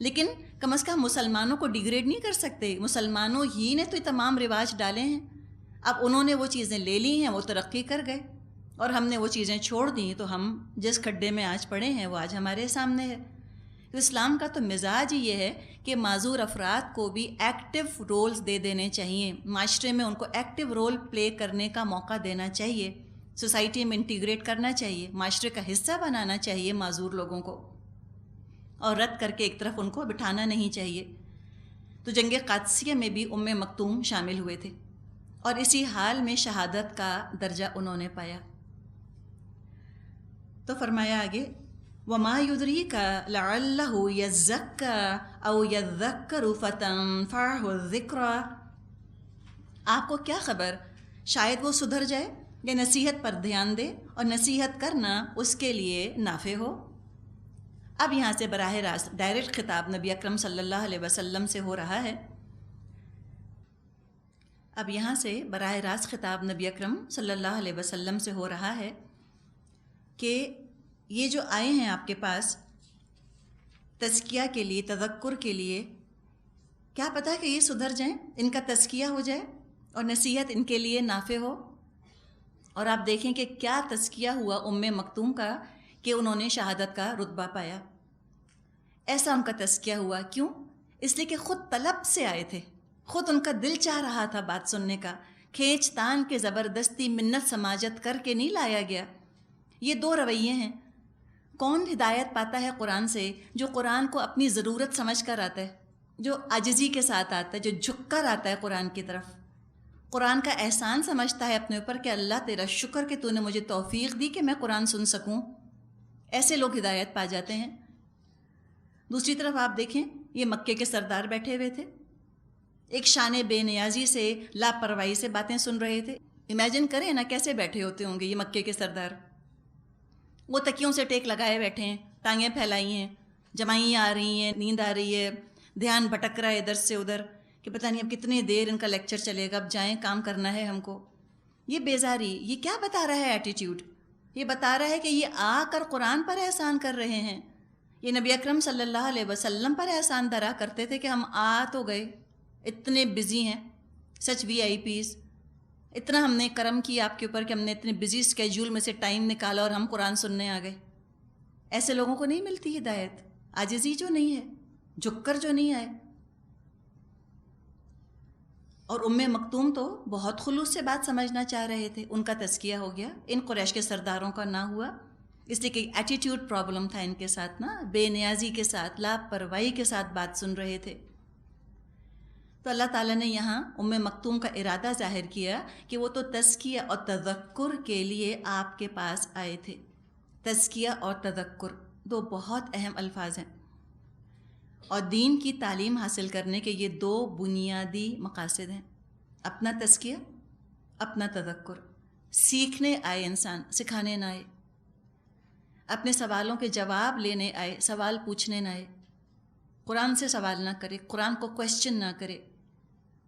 لیکن کم از کم مسلمانوں کو ڈیگریڈ نہیں کر سکتے. مسلمانوں ہی نے تو یہ تمام رواج ڈالے ہیں. اب انہوں نے وہ چیزیں لے لی ہیں, وہ ترقی کر گئے, اور ہم نے وہ چیزیں چھوڑ دیں, تو ہم جس کھڈے میں آج پڑے ہیں وہ آج ہمارے سامنے ہے. تو اسلام کا تو مزاج ہی یہ ہے کہ معذور افراد کو بھی ایکٹیو رولز دے دینے چاہیے, معاشرے میں ان کو ایکٹیو رول پلے کرنے کا موقع دینا چاہیے, سوسائٹی میں انٹیگریٹ کرنا چاہیے, معاشرے کا حصہ بنانا چاہیے معذور لوگوں کو, اور رد کر کے ایک طرف ان کو بٹھانا نہیں چاہیے. تو جنگ قادسیہ میں بھی ام مکتوم شامل ہوئے تھے, اور اسی حال میں شہادت کا درجہ انہوں نے پایا. تو فرمایا آگے, وَمَا يُدْرِيكَ لَعَلَّهُ يَزَّكَّى أَوْ يَذَّكَّرُ فَتَنفَعَهُ الذِّكْرَى. آپ کو کیا خبر, شاید وہ سدھر جائے یا نصیحت پر دھیان دے, اور نصیحت کرنا اس کے لیے نافع ہو. اب یہاں سے براہ راست ڈائریکٹ خطاب نبی اکرم صلی اللہ علیہ وسلم سے ہو رہا ہے. اب یہاں سے براہ راست خطاب نبی اکرم صلی اللہ علیہ وسلم سے ہو رہا ہے کہ یہ جو آئے ہیں آپ کے پاس تزکیہ کے لیے, تذکر کے لیے, کیا پتہ کہ یہ سدھر جائیں, ان کا تزکیہ ہو جائے اور نصیحت ان کے لیے نافع ہو. اور آپ دیکھیں کہ کیا تزکیہ ہوا ام مکتوم کا کہ انہوں نے شہادت کا رتبہ پایا. ایسا ان کا تزکیہ ہوا کیوں؟ اس لیے کہ خود طلب سے آئے تھے, خود ان کا دل چاہ رہا تھا بات سننے کا, کھینچ تان کے زبردستی منت سماجت کر کے نہیں لایا گیا. یہ دو رویے ہیں. کون ہدایت پاتا ہے قرآن سے؟ جو قرآن کو اپنی ضرورت سمجھ کر آتا ہے, جو عاجزی کے ساتھ آتا ہے, جو جھک کر آتا ہے قرآن کی طرف, قرآن کا احسان سمجھتا ہے اپنے اوپر کہ اللہ تیرا شکر کہ تو نے مجھے توفیق دی کہ میں قرآن سن سکوں. ایسے لوگ ہدایت پا جاتے ہیں. دوسری طرف آپ دیکھیں, یہ مکے کے سردار بیٹھے ہوئے تھے, ایک شان بے نیازی سے, لاپرواہی سے باتیں سن رہے تھے. امیجن کریں نا کیسے بیٹھے ہوتے ہوں گے یہ مکے کے سردار. وہ تکیوں سے ٹیک لگائے بیٹھے ہیں, ٹانگیں پھیلائی ہیں, جمائیاں آ رہی ہیں, نیند آ رہی ہے, دھیان بھٹک رہا ہے ادھر سے ادھر کہ پتہ نہیں اب کتنی دیر ان کا لیکچر چلے گا, اب جائیں کام کرنا ہے ہم کو. یہ بیزاری, یہ کیا بتا رہا ہے ایٹیٹیوڈ؟ یہ بتا رہا ہے کہ یہ آ کر قرآن پر احسان کر رہے ہیں. یہ نبی اکرم صلی اللہ علیہ وسلم پر احسان درا کرتے تھے کہ ہم آ تو گئے, اتنے بزی ہیں, سچ وی آئی پیز, اتنا ہم نے کرم کیا آپ کے اوپر کہ ہم نے اتنے بزی اسکیجول میں سے ٹائم نکالا اور ہم قرآن سننے آ گئے. ایسے لوگوں کو نہیں ملتی ہدایت, عاجزی جو نہیں ہے, جھک کر جو نہیں آئے. اور ام مکتوم تو بہت خلوص سے بات سمجھنا چاہ رہے تھے, ان کا تزکیہ ہو گیا, ان قریش کے سرداروں کا نہ ہوا, اس لیے کہ ایٹیٹیوڈ پرابلم تھا ان کے ساتھ نا, بے نیازی کے ساتھ, لاپرواہی کے ساتھ بات سن رہے تھے. تو اللہ تعالیٰ نے یہاں ام مکتوم کا ارادہ ظاہر کیا کہ وہ تو تزکیہ اور تذکر کے لیے آپ کے پاس آئے تھے. تزکیہ اور تذکر دو بہت اہم الفاظ ہیں, اور دین کی تعلیم حاصل کرنے کے یہ دو بنیادی مقاصد ہیں. اپنا تزکیہ, اپنا تذکر. سیکھنے آئے انسان, سکھانے نہ آئے. اپنے سوالوں کے جواب لینے آئے, سوال پوچھنے نہ آئے. قرآن سے سوال نہ کرے, قرآن کو کویسچن نہ کرے.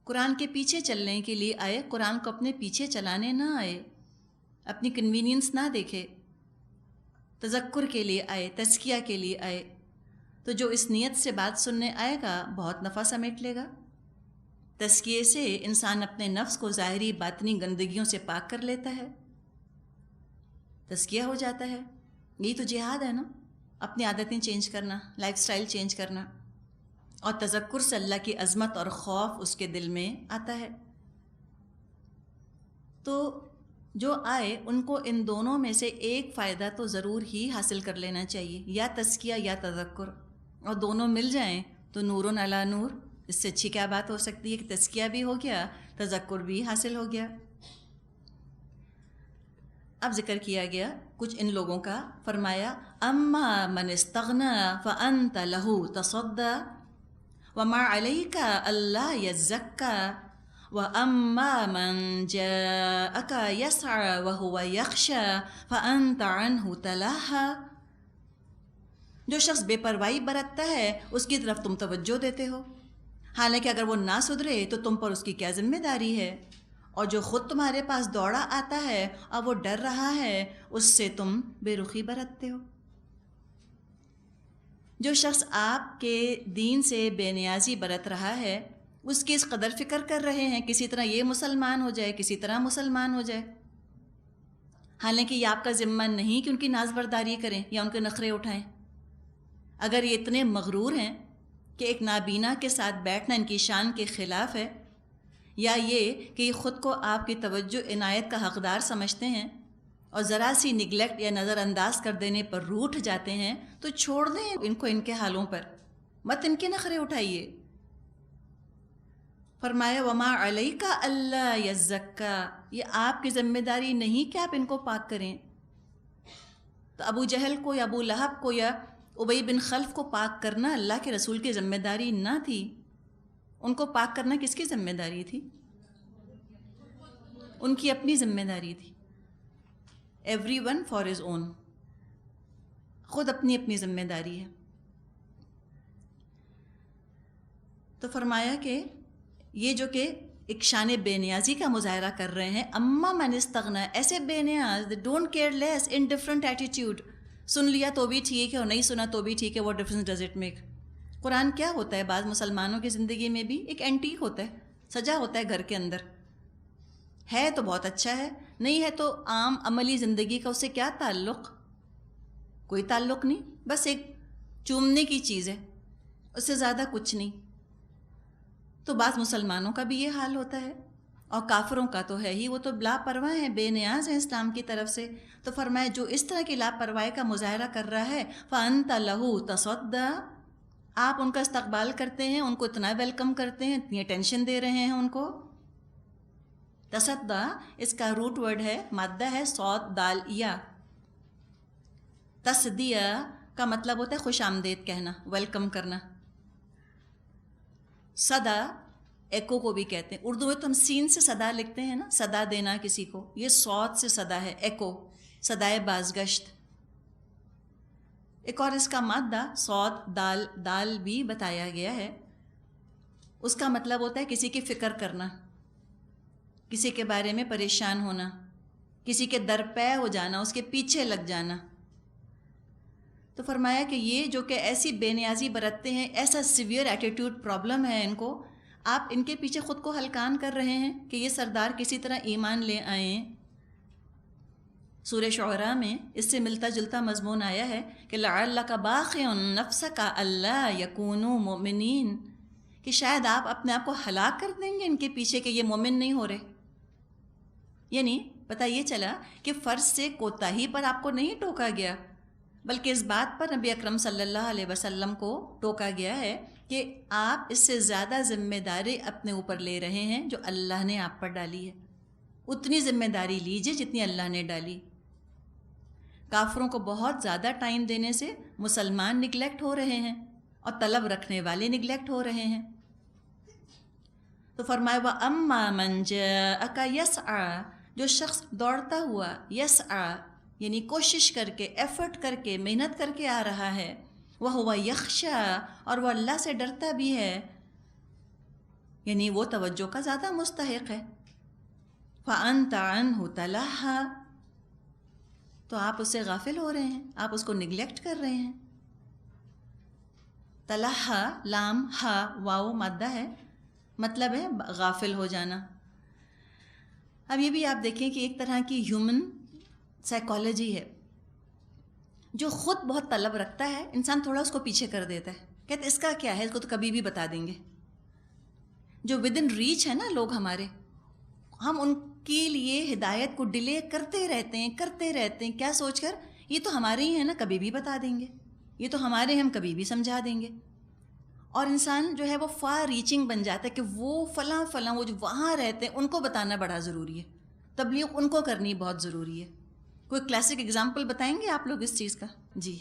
قرآن کے پیچھے چلنے کے لیے آئے, قرآن کو اپنے پیچھے چلانے نہ آئے, اپنی کنوینئنس نہ دیکھے. تذکر کے لیے آئے, تزکیہ کے لیے آئے. تو جو اس نیت سے بات سننے آئے گا بہت نفع سمیٹ لے گا. تزکیے سے انسان اپنے نفس کو ظاہری باطنی گندگیوں سے پاک کر لیتا ہے, تزکیہ ہو جاتا ہے. یہی تو جہاد ہے نا, اپنی عادتیں چینج کرنا, لائف سٹائل چینج کرنا. اور تذکر سے اللہ کی عظمت اور خوف اس کے دل میں آتا ہے. تو جو آئے ان کو ان دونوں میں سے ایک فائدہ تو ضرور ہی حاصل کر لینا چاہیے, یا تزکیہ یا تذکر. اور دونوں مل جائیں تو نور علی نور. اس سے اچھی کیا بات ہو سکتی ہے کہ تزکیہ بھی ہو گیا, تذکر بھی حاصل ہو گیا. اب ذکر کیا گیا کچھ ان لوگوں کا. فرمایا اما من استغنا فانت له تصدى وما عليك الا يزكى واما من جاءك يسعى وهو يخشى فانت عنه تلهى. جو شخص بے پرواہی برتتا ہے اس کی طرف تم توجہ دیتے ہو, حالانکہ اگر وہ نہ سدھرے تو تم پر اس کی کیا ذمہ داری ہے. اور جو خود تمہارے پاس دوڑا آتا ہے اور وہ ڈر رہا ہے, اس سے تم بے رخی برتتے ہو. جو شخص آپ کے دین سے بے نیازی برت رہا ہے اس کی اس قدر فکر کر رہے ہیں کسی طرح یہ مسلمان ہو جائے، کسی طرح مسلمان ہو جائے، حالانکہ یہ آپ کا ذمہ نہیں کہ ان کی ناز برداری کریں یا ان کے نخرے اٹھائیں۔ اگر یہ اتنے مغرور ہیں کہ ایک نابینا کے ساتھ بیٹھنا ان کی شان کے خلاف ہے، یا یہ کہ یہ خود کو آپ کی توجہ عنایت کا حقدار سمجھتے ہیں اور ذرا سی نگلیکٹ یا نظر انداز کر دینے پر روٹھ جاتے ہیں، تو چھوڑ دیں ان کو ان کے حالوں پر، مت ان کے نخرے اٹھائیے۔ فرمایا وما علیک الا یزکا، یہ آپ کی ذمہ داری نہیں کہ آپ ان کو پاک کریں۔ تو ابو جہل کو یا ابو لہب کو یا ابی بن خلف کو پاک کرنا اللہ کے رسول کی ذمہ داری نہ تھی، ان کو پاک کرنا کس کی ذمہ داری تھی؟ ان کی اپنی ذمہ داری تھی۔ Every one for his own, خود اپنی اپنی ذمہ داری ہے۔ تو فرمایا کہ یہ جو کہ ایک شان بے نیازی کا مظاہرہ کر رہے ہیں، اما من استغنا، ایسے بے نیاز، don't care less, indifferent attitude, سن لیا تو بھی ٹھیک ہے اور نہیں سنا تو بھی ٹھیک ہے، what difference does it make. قرآن کیا ہوتا ہے بعض مسلمانوں کی زندگی میں بھی ایک اینٹیک ہوتا ہے، سجا ہوتا ہے گھر کے اندر، ہے تو بہت اچھا ہے، نہیں ہے تو عام عملی زندگی کا اس سے کیا تعلق؟ کوئی تعلق نہیں، بس ایک چومنے کی چیز ہے، اس سے زیادہ کچھ نہیں۔ تو بعض مسلمانوں کا بھی یہ حال ہوتا ہے، اور کافروں کا تو ہے ہی، وہ تو لاپرواہ ہیں، بے نیاز ہیں اسلام کی طرف سے۔ تو فرمایا جو اس طرح کی لاپرواہی کا مظاہرہ کر رہا ہے فَأَنْتَ لَهُ تَصَدَّى، آپ ان کا استقبال کرتے ہیں، ان کو اتنا ویلکم کرتے ہیں، اتنی اٹینشن دے رہے ہیں ان کو۔ تصدّى اس کا روٹ ورڈ ہے، مادہ ہے صاد دال یا۔ تصدیہ کا مطلب ہوتا ہے خوش آمدید کہنا، ویلکم کرنا۔ صدا ایکو کو بھی کہتے ہیں، اردو میں تو ہم سین سے صدا لکھتے ہیں نا، صدا دینا کسی کو، یہ صوت سے صدا ہے، ایکو، صدائے بازگشت۔ ایک اور اس کا مادہ صوت دال، دال بھی بتایا گیا ہے، اس کا مطلب ہوتا ہے کسی کی فکر کرنا، کسی کے بارے میں پریشان ہونا، کسی کے درپے ہو جانا، اس کے پیچھے لگ جانا۔ تو فرمایا کہ یہ جو کہ ایسی بے نیازی برتتے ہیں، ایسا سیویئر ایٹیٹیوڈ پرابلم ہے ان کو، آپ ان کے پیچھے خود کو ہلکان کر رہے ہیں کہ یہ سردار کسی طرح ایمان لے آئیں۔ سورہ شعراء میں اس سے ملتا جلتا مضمون آیا ہے کہ لعلک باخع نفسک الا یکونوا مؤمنین، کہ شاید آپ اپنے آپ کو ہلاک کر دیں گے ان کے پیچھے کہ یہ مومن نہیں ہو رہے۔ یعنی پتہ یہ چلا کہ فرض سے کوتاہی پر آپ کو نہیں ٹوکا گیا، بلکہ اس بات پر نبی اکرم صلی اللہ علیہ وسلم کو ٹوکا گیا ہے کہ آپ اس سے زیادہ ذمہ داری اپنے اوپر لے رہے ہیں جو اللہ نے آپ پر ڈالی ہے، اتنی ذمہ داری لیجئے جتنی اللہ نے ڈالی۔ کافروں کو بہت زیادہ ٹائم دینے سے مسلمان نگلیکٹ ہو رہے ہیں اور طلب رکھنے والے نگلیکٹ ہو رہے ہیں۔ تو فرمایا وَأَمَّا مَنْ جَاءَكَ يَسْعَى، جو شخص دوڑتا ہوا، یسعى یعنی کوشش کر کے، ایفرٹ کر کے، محنت کر کے آ رہا ہے، وَهُوَ يَخْشَى اور وہ اللہ سے ڈرتا بھی ہے، یعنی وہ توجہ کا زیادہ مستحق ہے۔ فَأَنْتَ عَنْهُ تَلَهَّى، تو آپ اس سے غافل ہو رہے ہیں، آپ اس کو نگلیکٹ کر رہے ہیں۔ تلہا، لام، ہا، واو مادہ ہے، مطلب ہے غافل ہو جانا۔ اب یہ بھی آپ دیکھیں کہ ایک طرح کی ہیومن سائیکالوجی ہے، جو خود بہت طلب رکھتا ہے انسان تھوڑا اس کو پیچھے کر دیتا ہے، کہتے اس کا کیا ہے، اس کو تو کبھی بھی بتا دیں گے۔ جو ود ان ریچ ہے نا لوگ ہمارے، ہم ان کے لیے ہدایت کو ڈیلے کرتے رہتے ہیں، کیا سوچ کر یہ تو ہمارے ہی ہیں نا، کبھی بھی بتا دیں گے، یہ تو ہمارے ہیں، ہم کبھی بھی سمجھا دیں گے۔ اور انسان جو ہے وہ فار ریچنگ بن جاتا ہے کہ وہ فلاں وہ جو وہاں رہتے ہیں ان کو بتانا بڑا ضروری ہے، تبلیغ ان کو کرنی بہت ضروری ہے۔ کوئی کلاسک اگزامپل بتائیں گے آپ لوگ اس چیز کا؟ جی،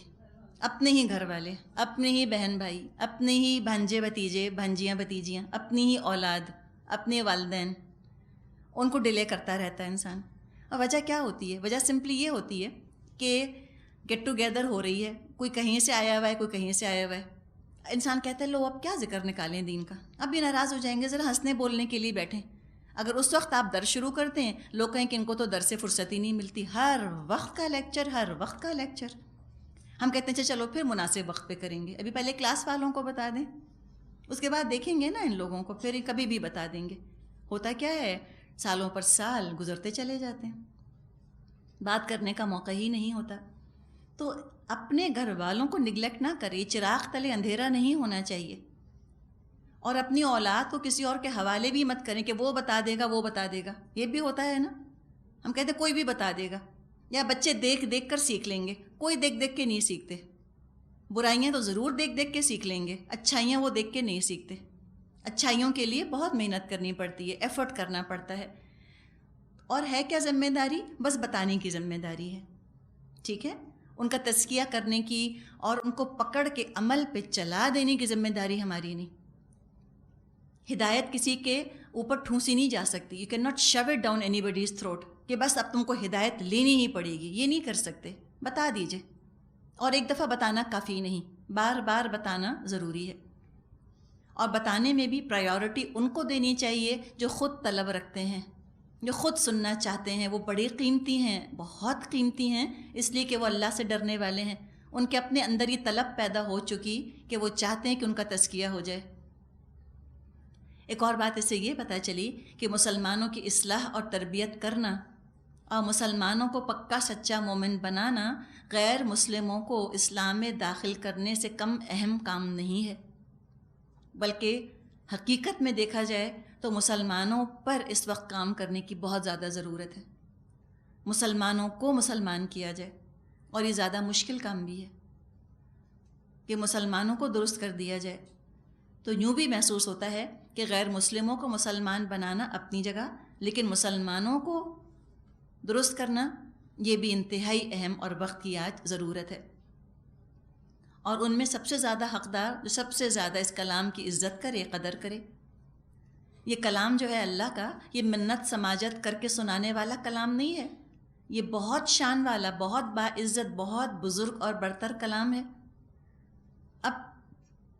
اپنے ہی گھر والے، اپنے ہی بہن بھائی، اپنے ہی بھانجے بھتیجے، بھانجیاں بھتیجیاں، اپنی ہی اولاد، اپنے والدین، ان کو ڈیلے کرتا رہتا ہے انسان۔ اور وجہ کیا ہوتی ہے؟ وجہ سمپلی یہ ہوتی ہے کہ گیٹ ٹوگیدر ہو رہی ہے، کوئی کہیں سے آیا ہوا ہے، کوئی کہیں سے آیا ہوا ہے، انسان کہتا ہے لو اب کیا ذکر نکالیں دین کا، اب بھی ناراض ہو جائیں گے، ذرا ہنسنے بولنے کے لیے بیٹھیں۔ اگر اس وقت آپ درس شروع کرتے ہیں، لوگ کہیں کہ ان کو تو درس سے فرصت ہی نہیں ملتی، ہر وقت کا لیکچر، ہر وقت کا لیکچر۔ ہم کہتے ہیں چلو پھر مناسب وقت پہ کریں گے، ابھی پہلے کلاس والوں کو بتا دیں، اس کے بعد دیکھیں گے نا ان لوگوں کو، پھر کبھی بھی بتا دیں گے۔ ہوتا کیا ہے، سالوں پر سال گزرتے چلے جاتے ہیں، بات کرنے کا موقع ہی نہیں ہوتا۔ تو اپنے گھر والوں کو نگلیکٹ نہ کرے، چراغ تلے اندھیرا نہیں ہونا چاہیے، اور اپنی اولاد کو کسی اور کے حوالے بھی مت کریں کہ وہ بتا دے گا وہ بتا دے گا۔ یہ بھی ہوتا ہے نا، ہم کہتے ہیں کوئی بھی بتا دے گا، یا بچے دیکھ دیکھ کر سیکھ لیں گے۔ کوئی دیکھ دیکھ کے نہیں سیکھتے، برائیاں تو ضرور دیکھ دیکھ کے سیکھ لیں گے، اچھائیاں وہ دیکھ کے نہیں سیکھتے۔ اچھائیوں کے لیے بہت محنت کرنی پڑتی ہے، ایفرٹ کرنا پڑتا ہے۔ اور ہے کیا ذمہ داری؟ بس بتانے کی ذمہ داری ہے، ٹھیک ہے؟ ان کا تزکیہ کرنے کی اور ان کو پکڑ کے عمل پہ چلا دینے کی ذمہ داری ہماری نہیں۔ ہدایت کسی کے اوپر ٹھونسی نہیں جا سکتی، you can not show it down any bodies throat کہ بس اب تم کو ہدایت لینی ہی پڑے گی، یہ نہیں کر سکتے۔ بتا دیجئے، اور ایک دفعہ بتانا کافی نہیں، بار بار بتانا ضروری ہے۔ اور بتانے میں بھی پرائیورٹی ان کو دینی چاہیے جو خود طلب رکھتے ہیں، جو خود سننا چاہتے ہیں۔ وہ بڑی قیمتی ہیں، بہت قیمتی ہیں، اس لیے کہ وہ اللہ سے ڈرنے والے ہیں۔ ان کے اپنے اندر یہ طلب پیدا ہو چکی کہ وہ چاہتے ہیں کہ ان کا تزکیہ ہو جائے۔ ایک اور بات اس سے یہ پتہ چلی کہ مسلمانوں کی اصلاح اور تربیت کرنا اور مسلمانوں کو پکا سچا مومن بنانا غیر مسلموں کو اسلام میں داخل کرنے سے کم اہم کام نہیں ہے، بلکہ حقیقت میں دیکھا جائے تو مسلمانوں پر اس وقت کام کرنے کی بہت زیادہ ضرورت ہے۔ مسلمانوں کو مسلمان کیا جائے، اور یہ زیادہ مشکل کام بھی ہے کہ مسلمانوں کو درست کر دیا جائے۔ تو یوں بھی محسوس ہوتا ہے کہ غیر مسلموں کو مسلمان بنانا اپنی جگہ، لیکن مسلمانوں کو درست کرنا یہ بھی انتہائی اہم اور وقت کی آج ضرورت ہے۔ اور ان میں سب سے زیادہ حقدار جو سب سے زیادہ اس کلام کی عزت کرے، قدر کرے۔ یہ کلام جو ہے اللہ کا، یہ منت سماجت کر کے سنانے والا کلام نہیں ہے، یہ بہت شان والا، بہت باعزت، بہت بزرگ اور برتر کلام ہے۔ اب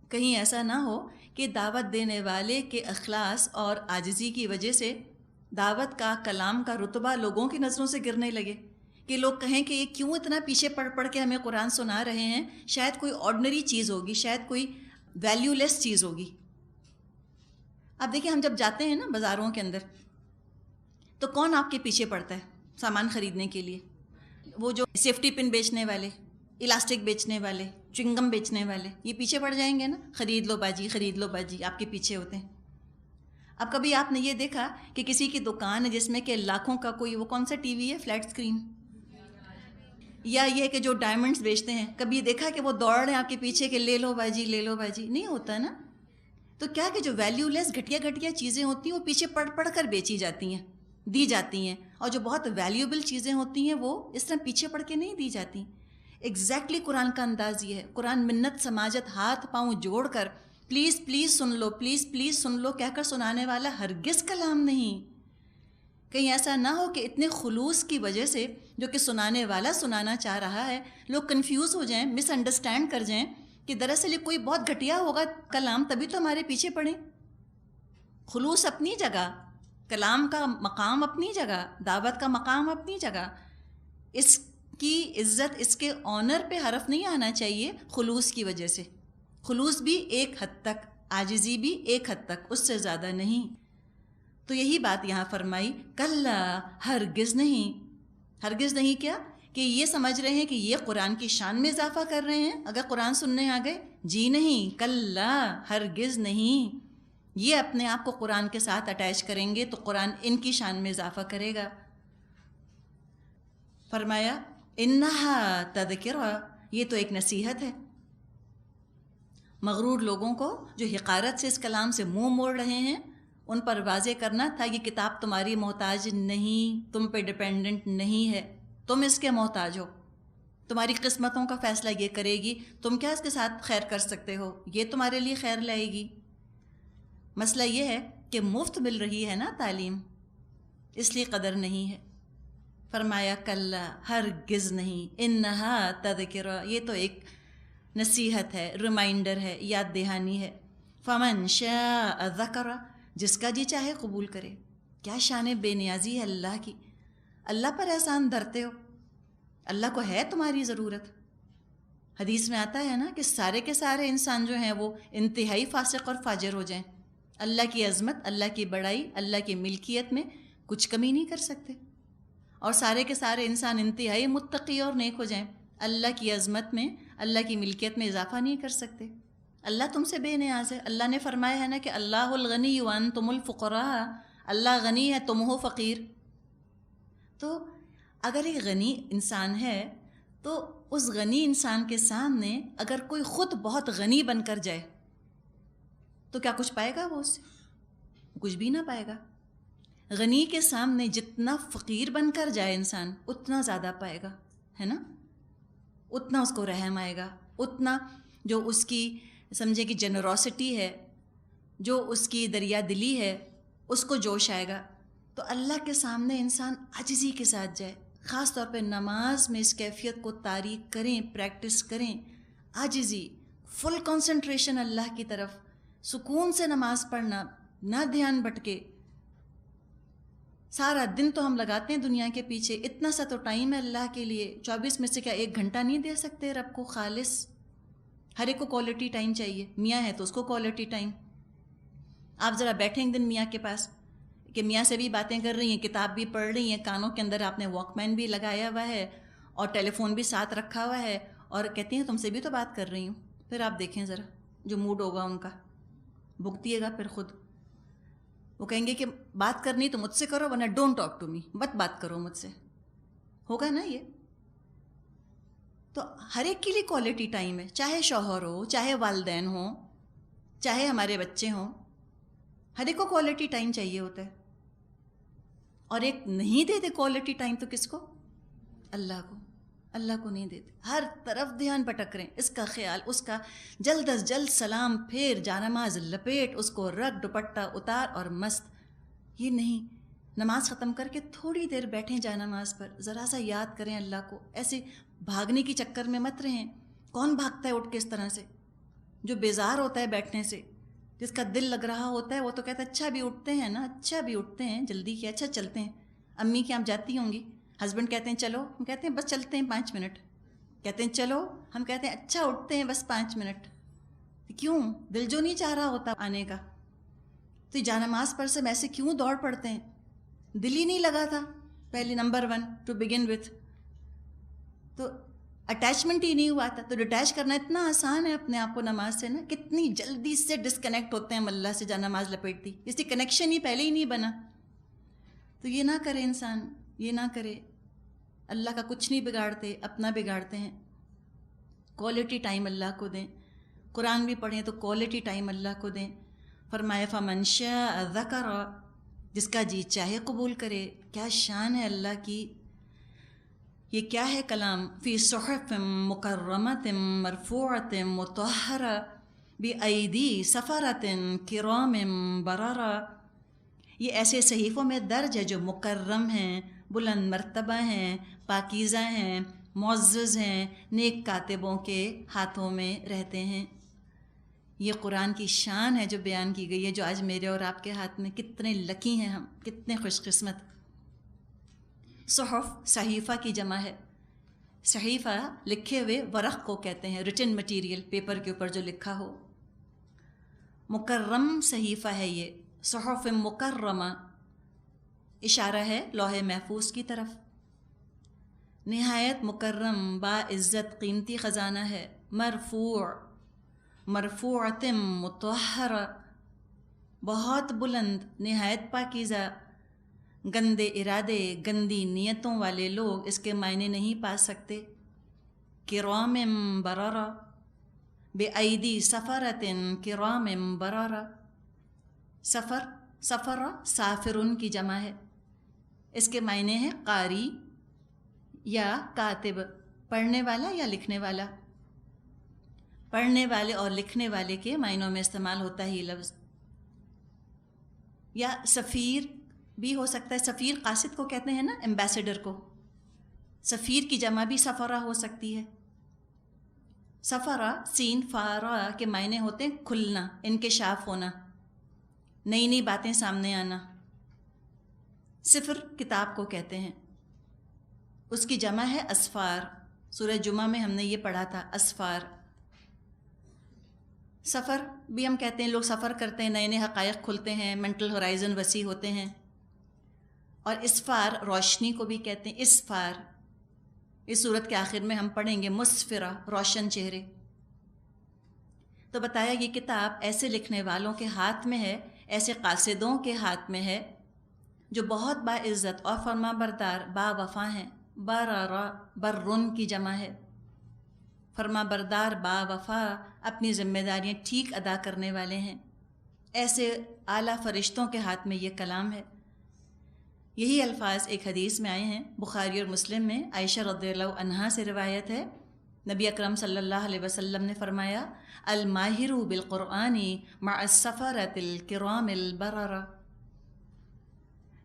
کہیں ایسا نہ ہو کہ دعوت دینے والے کے اخلاص اور عاجزی کی وجہ سے دعوت کا، کلام کا رتبہ لوگوں کی نظروں سے گرنے لگے، کہ لوگ کہیں کہ یہ کیوں اتنا پیچھے پڑھ پڑھ کے ہمیں قرآن سنا رہے ہیں، شاید کوئی آرڈنری چیز ہوگی، شاید کوئی ویلیو لیس چیز ہوگی۔ اب دیکھیں، ہم جب جاتے ہیں نا بازاروں کے اندر، تو کون آپ کے پیچھے پڑتا ہے سامان خریدنے کے لیے؟ وہ جو سیفٹی پن بیچنے والے، الاسٹک بیچنے والے، چنگم بیچنے والے، یہ پیچھے پڑ جائیں گے نا، خرید لو باجی، خرید لو باجی، آپ کے پیچھے ہوتے ہیں۔ اب کبھی آپ نے یہ دیکھا کہ کسی کی دکان ہے جس میں کہ لاکھوں کا کوئی وہ کون سا ٹی وی ہے، فلیٹ اسکرین، یا یہ کہ جو ڈائمنڈز بیچتے ہیں، کبھی دیکھا کہ وہ دوڑ رہے ہیں آپ کے پیچھے کہ لے لو باجی، لے لو باجی؟ نہیں ہوتا نا۔ تو کیا کہ جو ویلیو لیس گھٹیا گھٹیا چیزیں ہوتی ہیں وہ پیچھے پڑھ پڑھ کر بیچی جاتی ہیں، دی جاتی ہیں، اور جو بہت ویلیوبل چیزیں ہوتی ہیں وہ اس طرح پیچھے پڑھ کے نہیں دی جاتی۔ ایگزیکٹلی قرآن کا انداز یہ ہے۔ قرآن منت سماجت، ہاتھ پاؤں جوڑ کر پلیز پلیز سن لو، پلیز پلیز سن لو کہہ کر سنانے والا ہرگز کلام نہیں۔ کہیں ایسا نہ ہو کہ اتنے خلوص کی وجہ سے جو کہ سنانے والا سنانا چاہ رہا ہے، لوگ کنفیوز ہو جائیں، مس انڈرسٹینڈ کر جائیں کہ دراصل یہ کوئی بہت گھٹیا ہوگا کلام، تبھی تو ہمارے پیچھے پڑیں۔ خلوص اپنی جگہ، کلام کا مقام اپنی جگہ، دعوت کا مقام اپنی جگہ، اس کی عزت، اس کے آنر پہ حرف نہیں آنا چاہیے خلوص کی وجہ سے۔ خلوص بھی ایک حد تک، عاجزی بھی ایک حد تک، اس سے زیادہ نہیں۔ تو یہی بات یہاں فرمائی، کلا، ہرگز نہیں۔ ہرگز نہیں کیا؟ کہ یہ سمجھ رہے ہیں کہ یہ قرآن کی شان میں اضافہ کر رہے ہیں اگر قرآن سننے آ گئے؟ جی نہیں، کلا، ہرگز نہیں۔ یہ اپنے آپ کو قرآن کے ساتھ اٹیچ کریں گے تو قرآن ان کی شان میں اضافہ کرے گا۔ فرمایا انہا تذکرہ، یہ تو ایک نصیحت ہے۔ مغرور لوگوں کو جو حقارت سے اس کلام سے منہ موڑ رہے ہیں، ان پر واضح کرنا تھا یہ کتاب تمہاری محتاج نہیں، تم پہ ڈیپینڈنٹ نہیں ہے، تم اس کے محتاج ہو، تمہاری قسمتوں کا فیصلہ یہ کرے گی، تم کیا اس کے ساتھ خیر کر سکتے ہو، یہ تمہارے لیے خیر لائے گی۔ مسئلہ یہ ہے کہ مفت مل رہی ہے نا تعلیم، اس لیے قدر نہیں ہے۔ فرمایا کلا، ہرگز نہیں، انہا تذکرہ، یہ تو ایک نصیحت ہے، ریمائنڈر ہے، یاد دہانی ہے۔ فمن شاء ذکر، جس کا جی چاہے قبول کرے۔ کیا شان بے نیازی ہے اللہ کی، اللہ پر احسان دھرتے ہو، اللہ کو ہے تمہاری ضرورت، حدیث میں آتا ہے نا کہ سارے کے سارے انسان جو ہیں وہ انتہائی فاسق اور فاجر ہو جائیں، اللہ کی عظمت، اللہ کی بڑائی، اللہ کی ملکیت میں کچھ کمی نہیں کر سکتے، اور سارے کے سارے انسان انتہائی متقی اور نیک ہو جائیں، اللہ کی عظمت میں، اللہ کی ملکیت میں اضافہ نہیں کر سکتے۔ اللہ تم سے بے نیاز ہے۔ اللہ نے فرمایا ہے نا کہ اللہ الغنی وانتم الفقراء، اللہ غنی ہے تم ہو فقیر۔ تو اگر ایک غنی انسان ہے تو اس غنی انسان کے سامنے اگر کوئی خود بہت غنی بن کر جائے تو کیا کچھ پائے گا وہ اس سے؟ کچھ بھی نہ پائے گا۔ غنی کے سامنے جتنا فقیر بن کر جائے انسان اتنا زیادہ پائے گا، ہے نا؟ اتنا اس کو رحم آئے گا، اتنا جو اس کی سمجھے کہ جنروسٹی ہے، جو اس کی دریا دلی ہے، اس کو جوش آئے گا۔ تو اللہ کے سامنے انسان عاجزی کے ساتھ جائے، خاص طور پہ نماز میں اس کیفیت کو تاریک کریں، پریکٹس کریں، عاجزی، فل کنسنٹریشن اللہ کی طرف، سکون سے نماز پڑھنا، نہ دھیان بھٹکے۔ سارا دن تو ہم لگاتے ہیں دنیا کے پیچھے، اتنا سا تو ٹائم ہے اللہ کے لیے، 24 میں سے کیا 1 گھنٹہ نہیں دے سکتے رب کو خالص؟ ہر ایک کو کوالٹی ٹائم چاہیے، میاں ہے تو اس کو کوالٹی ٹائم۔ آپ ذرا بیٹھیں ایک دن میاں کے پاس کہ میاں سے بھی باتیں کر رہی ہیں، کتاب بھی پڑھ رہی ہیں، کانوں کے اندر آپ نے واک مین بھی لگایا ہوا ہے اور ٹیلی فون بھی ساتھ رکھا ہوا ہے، اور کہتی ہیں تم سے بھی تو بات کر رہی ہوں۔ پھر آپ دیکھیں ذرا جو موڈ ہوگا ان کا، بھگتیے گا پھر خود۔ وہ کہیں گے کہ بات کرنی تو مجھ سے کرو ورنہ ڈونٹ ٹاک ٹو می، مت بات کرو مجھ سے، ہوگا نا یہ؟ تو ہر ایک کے لیے کوالٹی ٹائم ہے، چاہے شوہر ہو، چاہے والدین ہوں، چاہے ہمارے بچے ہوں، ہر ایک کو کوالٹی ٹائم چاہیے ہوتا ہے۔ اور ایک نہیں دیتے کوالٹی ٹائم تو کس کو؟ اللہ کو۔ اللہ کو نہیں دیتے، ہر طرف دھیان بھٹک رہے ہیں، اس کا خیال، اس کا جلد از جلد سلام پھیر، جانماز لپیٹ، اس کو رکھ، دوپٹہ اتار اور مست۔ یہ نہیں، نماز ختم کر کے تھوڑی دیر بیٹھیں جانماز پر، ذرا سا یاد کریں اللہ کو، ایسے بھاگنے کی چکر میں مت رہیں۔ کون بھاگتا ہے اٹھ کے اس طرح سے؟ جو بیزار ہوتا ہے بیٹھنے سے، جس کا دل لگ رہا ہوتا ہے، وہ تو کہتا ہے اچھا بھی اٹھتے ہیں نا، اچھا بھی اٹھتے ہیں، جلدی کیا، اچھا چلتے ہیں۔ امی کی آپ جاتی ہوں گی، ہسبینڈ کہتے ہیں چلو، ہم کہتے ہیں بس چلتے ہیں 5 منٹ، کہتے ہیں چلو، ہم کہتے ہیں اچھا اٹھتے ہیں بس 5 منٹ۔ کیوں؟ دل جو نہیں چاہ رہا ہوتا آنے کا، تو جانماز پر سے ایسے کیوں دوڑ پڑتے ہیں؟ دل ہی نہیں لگا تھا، پہلے نمبر 1 ٹو بگن وتھ، تو اٹیچمنٹ ہی نہیں ہوا تھا۔ تو ڈٹیچ کرنا اتنا آسان ہے اپنے آپ کو نماز سے نا، کتنی جلدی سے ڈسکنیکٹ ہوتے ہیں ہم اللہ سے جانماز لپیٹتی، اس لیے کنیکشن ہی پہلے ہی نہیں بنا۔ تو یہ نہ کرے انسان، یہ نہ کرے، اللہ کا کچھ نہیں بگاڑتے، اپنا بگاڑتے ہیں۔ کوالٹی ٹائم اللہ کو دیں، قرآن بھی پڑھیں تو کوالٹی ٹائم اللہ کو دیں۔ فرمایا فمن شاء ذکر، جس کا جی چاہے قبول کرے۔ کیا شان ہے اللہ کی! یہ کیا ہے کلام؟ فی صحف مکرمۃ مرفوعۃ مطہرہ بایدی سفرۃ کرام بررہ۔ یہ ایسے صحیفوں میں درج ہے جو مکرم ہیں، بلند مرتبہ ہیں، پاکیزہ ہیں، معزز ہیں، نیک کاتبوں کے ہاتھوں میں رہتے ہیں۔ یہ قرآن کی شان ہے جو بیان کی گئی ہے، جو آج میرے اور آپ کے ہاتھ میں۔ کتنے لکی ہیں ہم، کتنے خوش قسمت۔ صحف صحیفہ کی جمع ہے۔ صحیفہ لکھے ہوئے ورق کو کہتے ہیں، ریٹن مٹیریل، پیپر کے اوپر جو لکھا ہو۔ مکرم صحیفہ ہے یہ، صحف مکرمہ، اشارہ ہے لوح محفوظ کی طرف۔ نہایت مکرم، باعزت، قیمتی خزانہ ہے۔ مرفوع، مرفوعۃ مطہرہ، بہت بلند، نہایت پاکیزہ۔ گندے ارادے، گندی نیتوں والے لوگ اس کے معنی نہیں پا سکتے۔ کرام بررہ، بایدی سفرۃ کرام بررہ۔ سفر، سفرہ سافرن کی جمع ہے، اس کے معنی ہے قاری یا کاتب، پڑھنے والا یا لکھنے والا۔ پڑھنے والے اور لکھنے والے کے معنوں میں استعمال ہوتا ہے یہ لفظ۔ یا سفیر بھی ہو سکتا ہے، سفیر قاصد کو کہتے ہیں نا، ایمبیسیڈر کو۔ سفیر کی جمع بھی سفرہ ہو سکتی ہے۔ سفرہ سین فارہ کے معنی ہوتے ہیں کھلنا، انکشاف ہونا، نئی نئی باتیں سامنے آنا۔ صفر کتاب کو کہتے ہیں، اس کی جمع ہے اسفار۔ سورہ جمعہ میں ہم نے یہ پڑھا تھا اسفار. سفر بھی ہم کہتے ہیں، لوگ سفر کرتے ہیں، نئے نئے حقائق کھلتے ہیں، مینٹل ہورائزن وسیع ہوتے ہیں. اور اسفار روشنی کو بھی کہتے ہیں. اسفار اس صورت کے آخر میں ہم پڑھیں گے مسفرہ، روشن چہرے. تو بتایا یہ کتاب ایسے لکھنے والوں کے ہاتھ میں ہے، ایسے قاصدوں کے ہاتھ میں ہے جو بہت باعزت اور فرما بردار با وفا ہیں. برن کی جمع ہے. فرما بردار با وفا، اپنی ذمہ داریاں ٹھیک ادا کرنے والے ہیں. ایسے اعلیٰ فرشتوں کے ہاتھ میں یہ کلام ہے. یہی الفاظ ایک حدیث میں آئے ہیں، بخاری اور مسلم میں. عائشہ رضی اللہ عنہا سے روایت ہے، نبی اکرم صلی اللہ علیہ وسلم نے فرمایا، الماہر بالقرآن مع السفرۃ الکرام البررہ.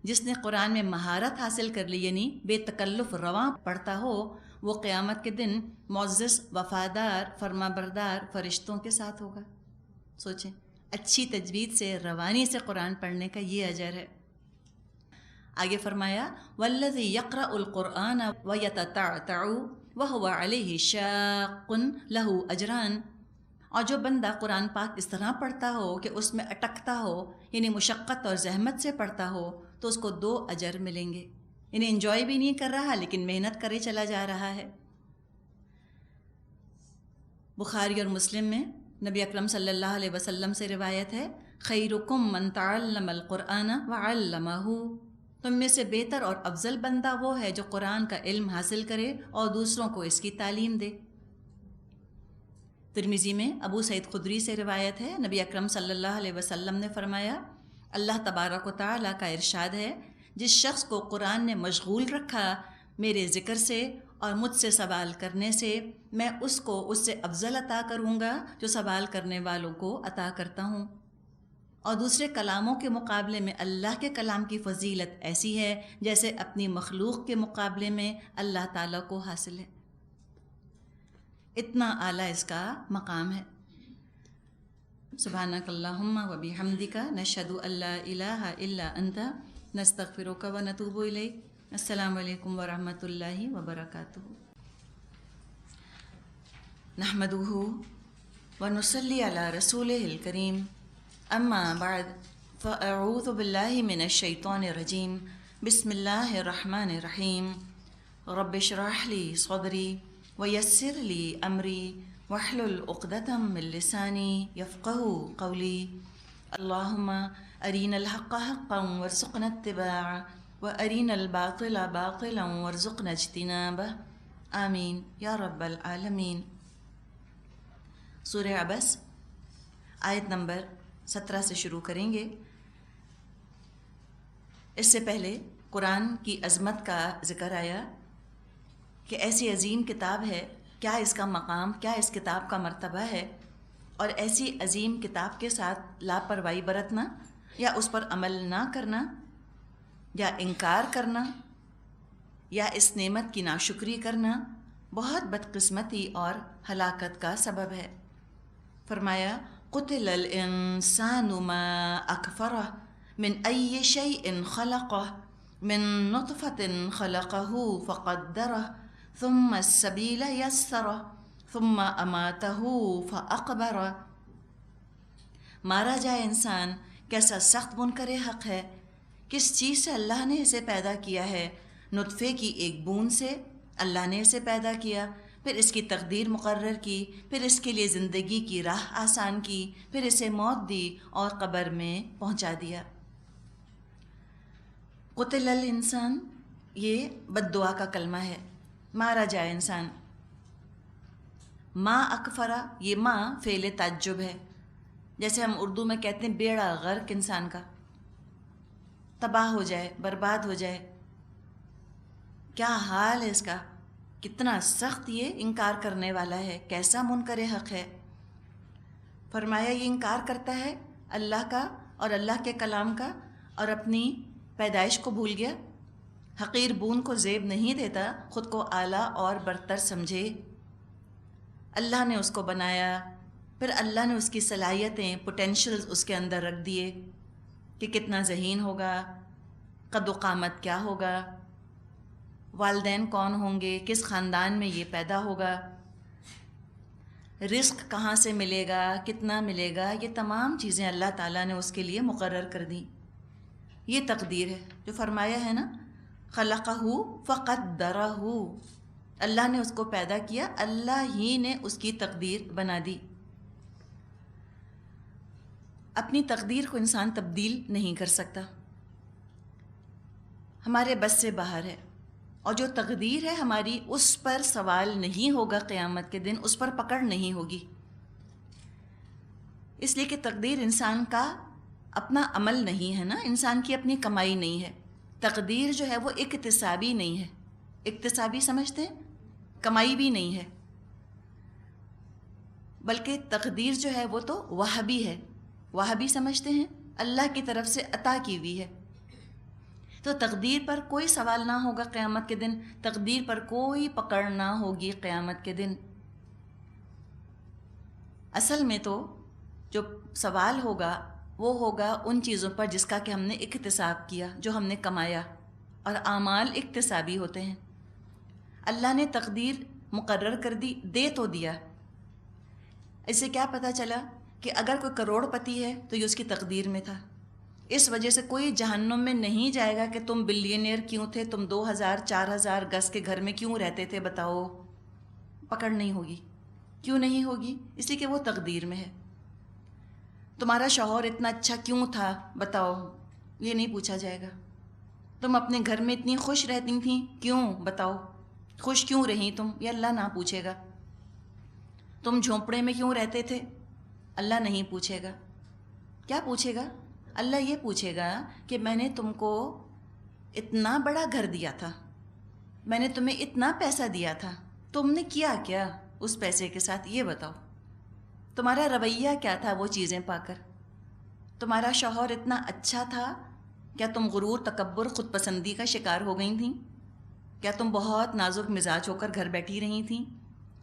جس نے قرآن میں مہارت حاصل کر لی، یعنی بے تکلف رواں پڑھتا ہو، وہ قیامت کے دن معزز، وفادار، فرما بردار فرشتوں کے ساتھ ہوگا. سوچیں، اچھی تجوید سے، روانی سے قرآن پڑھنے کا یہ اجر ہے. آگے فرمایا، والذی یقرأ القرآن ویتتعتع وہو علیہ شاق لہ اجران. اور جو بندہ قرآن پاک اس طرح پڑھتا ہو کہ اس میں اٹکتا ہو، یعنی مشقت اور زحمت سے پڑھتا ہو، تو اس کو 2 اجر ملیں گے. یعنی انجوائے بھی نہیں کر رہا لیکن محنت کرے چلا جا رہا ہے. بخاری اور مسلم میں نبی اکرم صلی اللہ علیہ وسلم سے روایت ہے، خیرکم من تعلم القرآن وعلمہ. تم میں سے بہتر اور افضل بندہ وہ ہے جو قرآن کا علم حاصل کرے اور دوسروں کو اس کی تعلیم دے. ترمذی میں ابو سعید خدری سے روایت ہے، نبی اکرم صلی اللہ علیہ وسلم نے فرمایا، اللہ تبارک و تعالیٰ کا ارشاد ہے، جس شخص کو قرآن نے مشغول رکھا میرے ذکر سے اور مجھ سے سوال کرنے سے، میں اس کو اس سے افضل عطا کروں گا جو سوال کرنے والوں کو عطا کرتا ہوں. اور دوسرے کلاموں کے مقابلے میں اللہ کے کلام کی فضیلت ایسی ہے جیسے اپنی مخلوق کے مقابلے میں اللہ تعالیٰ کو حاصل ہے. اتنا اعلیٰ اس کا مقام ہے. سبحانک اللہم و بحمدک نشہد ان لا الہ الا انت نستغفرک و نتوب الیک. السلام علیکم ورحمۃ اللہ وبرکاتہ. نحمدہ ونصلی علی رسولہ الکریم. اما بعد فاعوذ باللہ من الشیطان الرجیم. بسم اللہ الرحمن الرحیم. رب اشرح لی صدری ویسر لی امری واحلل عقدۃ من لسانی یفقہوا قولی. اللہم ارنا الحق حقا وارزقنا اتباعہ وارنا الباطل باطلا وارزقنا اجتنابہ. آمین یا رب العالمین. سورہ عبس آیت نمبر 17 سے شروع کریں گے. اس سے پہلے قرآن کی عظمت کا ذکر آیا کہ ایسی عظیم کتاب ہے، کیا اس کا مقام، کیا اس کتاب کا مرتبہ ہے. اور ایسی عظیم کتاب کے ساتھ لاپرواہی برتنا یا اس پر عمل نہ کرنا یا انکار کرنا یا اس نعمت کی ناشکری کرنا بہت بدقسمتی اور ہلاکت کا سبب ہے. فرمایا، قتل الانسان ما اکفرہ من ای شیء خلقہ من نطفۃ خلقہ فقدرہ ثم السبیل یسرہ ثم اماتہ فاقبرہ. مارا جائے انسان، کیسا سخت منکر حق ہے. کس چیز سے اللہ نے اسے پیدا کیا ہے؟ نطفے کی ایک بوند سے اللہ نے اسے پیدا کیا، پھر اس کی تقدیر مقرر کی، پھر اس کے لیے زندگی کی راہ آسان کی، پھر اسے موت دی اور قبر میں پہنچا دیا. قتل الانسان یہ بد دعا کا کلمہ ہے، مارا جائے انسان. ما اکفرا، یہ ما فعل تعجب ہے. جیسے ہم اردو میں کہتے ہیں بیڑا غرق انسان کا، تباہ ہو جائے، برباد ہو جائے. کیا حال ہے اس کا، کتنا سخت یہ انکار کرنے والا ہے، کیسا منکر حق ہے. فرمایا یہ انکار کرتا ہے اللہ کا اور اللہ کے کلام کا اور اپنی پیدائش کو بھول گیا. حقیر بوند کو زیب نہیں دیتا، خود کو اعلیٰ اور برتر سمجھے. اللہ نے اس کو بنایا، پھر اللہ نے اس کی صلاحیتیں، پوٹینشلز اس کے اندر رکھ دیے کہ کتنا ذہین ہوگا، قد و قامت کیا ہوگا. والدین کون ہوں گے، کس خاندان میں یہ پیدا ہوگا، رزق کہاں سے ملے گا، کتنا ملے گا، یہ تمام چیزیں اللہ تعالیٰ نے اس کے لیے مقرر کر دیں۔ یہ تقدیر ہے جو فرمایا ہے نا، خلقہ فقدرہ، اللہ نے اس کو پیدا کیا، اللہ ہی نے اس کی تقدیر بنا دی۔ اپنی تقدیر کو انسان تبدیل نہیں کر سکتا، ہمارے بس سے باہر ہے، اور جو تقدیر ہے ہماری اس پر سوال نہیں ہوگا قیامت کے دن، اس پر پکڑ نہیں ہوگی، اس لیے کہ تقدیر انسان کا اپنا عمل نہیں ہے نا، انسان کی اپنی کمائی نہیں ہے۔ تقدیر جو ہے وہ اکتسابی نہیں ہے، اکتسابی سمجھتے ہیں، کمائی بھی نہیں ہے، بلکہ تقدیر جو ہے وہ تو وہبی ہے، وہبی سمجھتے ہیں، اللہ کی طرف سے عطا کی ہوئی ہے۔ تو تقدیر پر کوئی سوال نہ ہوگا قیامت کے دن، تقدیر پر کوئی پکڑ نہ ہوگی قیامت کے دن۔ اصل میں تو جو سوال ہوگا وہ ہوگا ان چیزوں پر جس کا کہ ہم نے اکتساب کیا، جو ہم نے کمایا، اور اعمال اکتسابی ہوتے ہیں۔ اللہ نے تقدیر مقرر کر دی، دے تو دیا۔ اس سے کیا پتہ چلا کہ اگر کوئی کروڑ پتی ہے تو یہ اس کی تقدیر میں تھا، اس وجہ سے کوئی جہنم میں نہیں جائے گا کہ تم بلینئر کیوں تھے، تم 2000-4000 گز کے گھر میں کیوں رہتے تھے، بتاؤ، پکڑ نہیں ہوگی۔ کیوں نہیں ہوگی؟ اس لیے کہ وہ تقدیر میں ہے۔ تمہارا شوہر اتنا اچھا کیوں تھا، بتاؤ، یہ نہیں پوچھا جائے گا۔ تم اپنے گھر میں اتنی خوش رہتی تھیں، کیوں، بتاؤ، خوش کیوں رہیں تم، یہ اللہ نہ پوچھے گا۔ تم جھونپڑے میں کیوں رہتے تھے، اللہ نہیں پوچھے گا۔ کیا پوچھے گا؟ اللہ یہ پوچھے گا کہ میں نے تم کو اتنا بڑا گھر دیا تھا، میں نے تمہیں اتنا پیسہ دیا تھا، تم نے کیا کیا اس پیسے کے ساتھ، یہ بتاؤ۔ تمہارا رویہ کیا تھا وہ چیزیں پا کر؟ تمہارا شوہر اتنا اچھا تھا، کیا تم غرور، تکبر، خود پسندی کا شکار ہو گئی تھیں؟ کیا تم بہت نازک مزاج ہو کر گھر بیٹھی رہی تھیں؟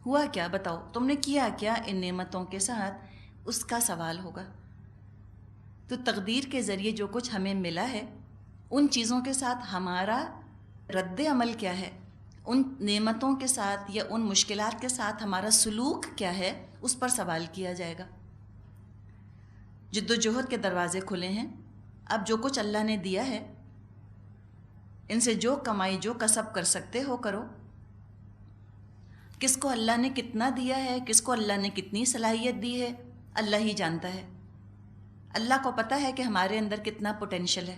ہوا کیا، بتاؤ، تم نے کیا کیا ان نعمتوں کے ساتھ، اس کا سوال ہوگا۔ تو تقدیر کے ذریعے جو کچھ ہمیں ملا ہے، ان چیزوں کے ساتھ ہمارا رد عمل کیا ہے، ان نعمتوں کے ساتھ یا ان مشکلات کے ساتھ ہمارا سلوک کیا ہے، اس پر سوال کیا جائے گا۔ جد و جہد کے دروازے کھلے ہیں، اب جو کچھ اللہ نے دیا ہے، ان سے جو کمائی، جو کسب کر سکتے ہو کرو۔ کس کو اللہ نے کتنا دیا ہے، کس کو اللہ نے کتنی صلاحیت دی ہے، اللہ ہی جانتا ہے۔ اللہ کو پتہ ہے کہ ہمارے اندر کتنا پوٹینشل ہے،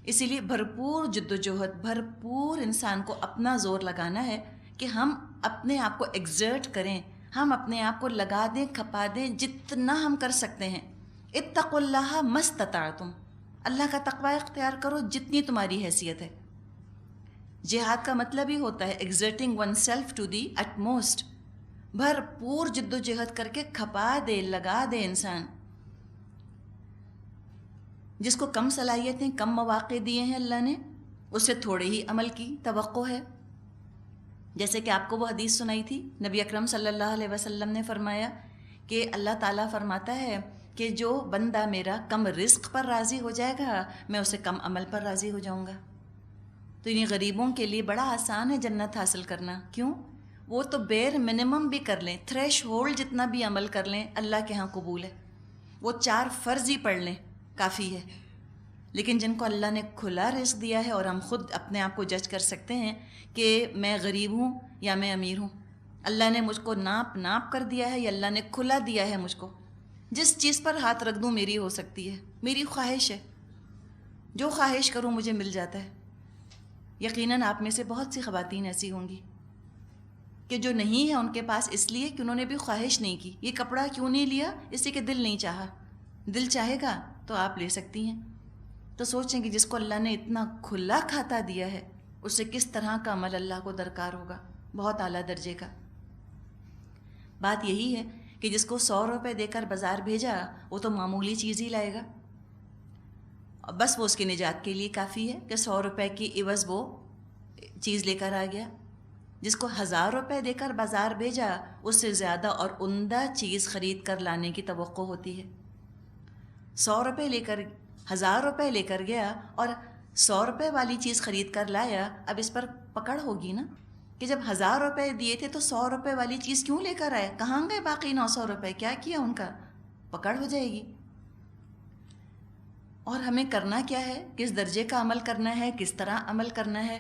اسی لیے بھرپور جد و جہد، بھرپور انسان کو اپنا زور لگانا ہے کہ ہم اپنے آپ کو ایگزرٹ کریں، ہم اپنے آپ کو لگا دیں، کھپا دیں، جتنا ہم کر سکتے ہیں۔ اتقوا اللہ ما استطعتم، اللہ کا تقوی اختیار کرو جتنی تمہاری حیثیت ہے۔ جہاد کا مطلب ہی ہوتا ہے exerting oneself to the utmost, بھرپور جد و جہد کر کے کھپا دے، لگا دے انسان۔ جس کو کم صلاحیتیں، کم مواقع دیے ہیں اللہ نے، اس سے تھوڑے ہی عمل کی توقع ہے۔ جیسے کہ آپ کو وہ حدیث سنائی تھی، نبی اکرم صلی اللہ علیہ وسلم نے فرمایا کہ اللہ تعالیٰ فرماتا ہے کہ جو بندہ میرا کم رزق پر راضی ہو جائے گا، میں اسے کم عمل پر راضی ہو جاؤں گا۔ تو انہیں غریبوں کے لیے بڑا آسان ہے جنت حاصل کرنا۔ کیوں؟ وہ تو بیر منیمم بھی کر لیں، تھریش ہولڈ جتنا بھی عمل کر لیں، اللہ کے ہاں قبول ہے۔ وہ 4 فرض ہی پڑھ لیں، کافی ہے۔ لیکن جن کو اللہ نے کھلا رزق دیا ہے، اور ہم خود اپنے آپ کو جج کر سکتے ہیں کہ میں غریب ہوں یا میں امیر ہوں، اللہ نے مجھ کو ناپ کر دیا ہے یا اللہ نے کھلا دیا ہے مجھ کو، جس چیز پر ہاتھ رکھ دوں میری ہو سکتی ہے، میری خواہش ہے، جو خواہش کروں مجھے مل جاتا ہے۔ یقیناً آپ میں سے بہت سی خواتین ایسی ہوں گی کہ جو نہیں ہے ان کے پاس، اس لیے کہ انہوں نے بھی خواہش نہیں کی۔ یہ کپڑا کیوں نہیں لیا؟ اس لیے کہ دل نہیں چاہا۔ دل چاہے گا تو آپ لے سکتی ہیں۔ تو سوچیں کہ جس کو اللہ نے اتنا کھلا کھاتا دیا ہے، اس سے کس طرح کا عمل اللہ کو درکار ہوگا، بہت اعلیٰ درجے کا۔ بات یہی ہے کہ جس کو 100 روپے دے کر بازار بھیجا، وہ تو معمولی چیز ہی لائے گا، اور بس وہ اس کی نجات کے لیے کافی ہے کہ 100 روپے کی عوض وہ چیز لے کر آ گیا۔ جس کو 1000 روپے دے کر بازار بھیجا، اس سے زیادہ اور عمدہ چیز خرید کر لانے کی توقع ہوتی ہے۔ 100 روپے لے کر 1000 روپے لے کر گیا، اور 100 روپے والی چیز خرید کر لایا، اب اس پر پکڑ ہوگی نا کہ جب 1000 روپے دیے تھے تو 100 روپے والی چیز کیوں لے کر آئے، کہاں گئے باقی 900 روپے، کیا کیا ان کا، پکڑ ہو جائے گی۔ اور ہمیں کرنا کیا ہے، کس درجے کا عمل کرنا ہے، کس طرح عمل کرنا ہے،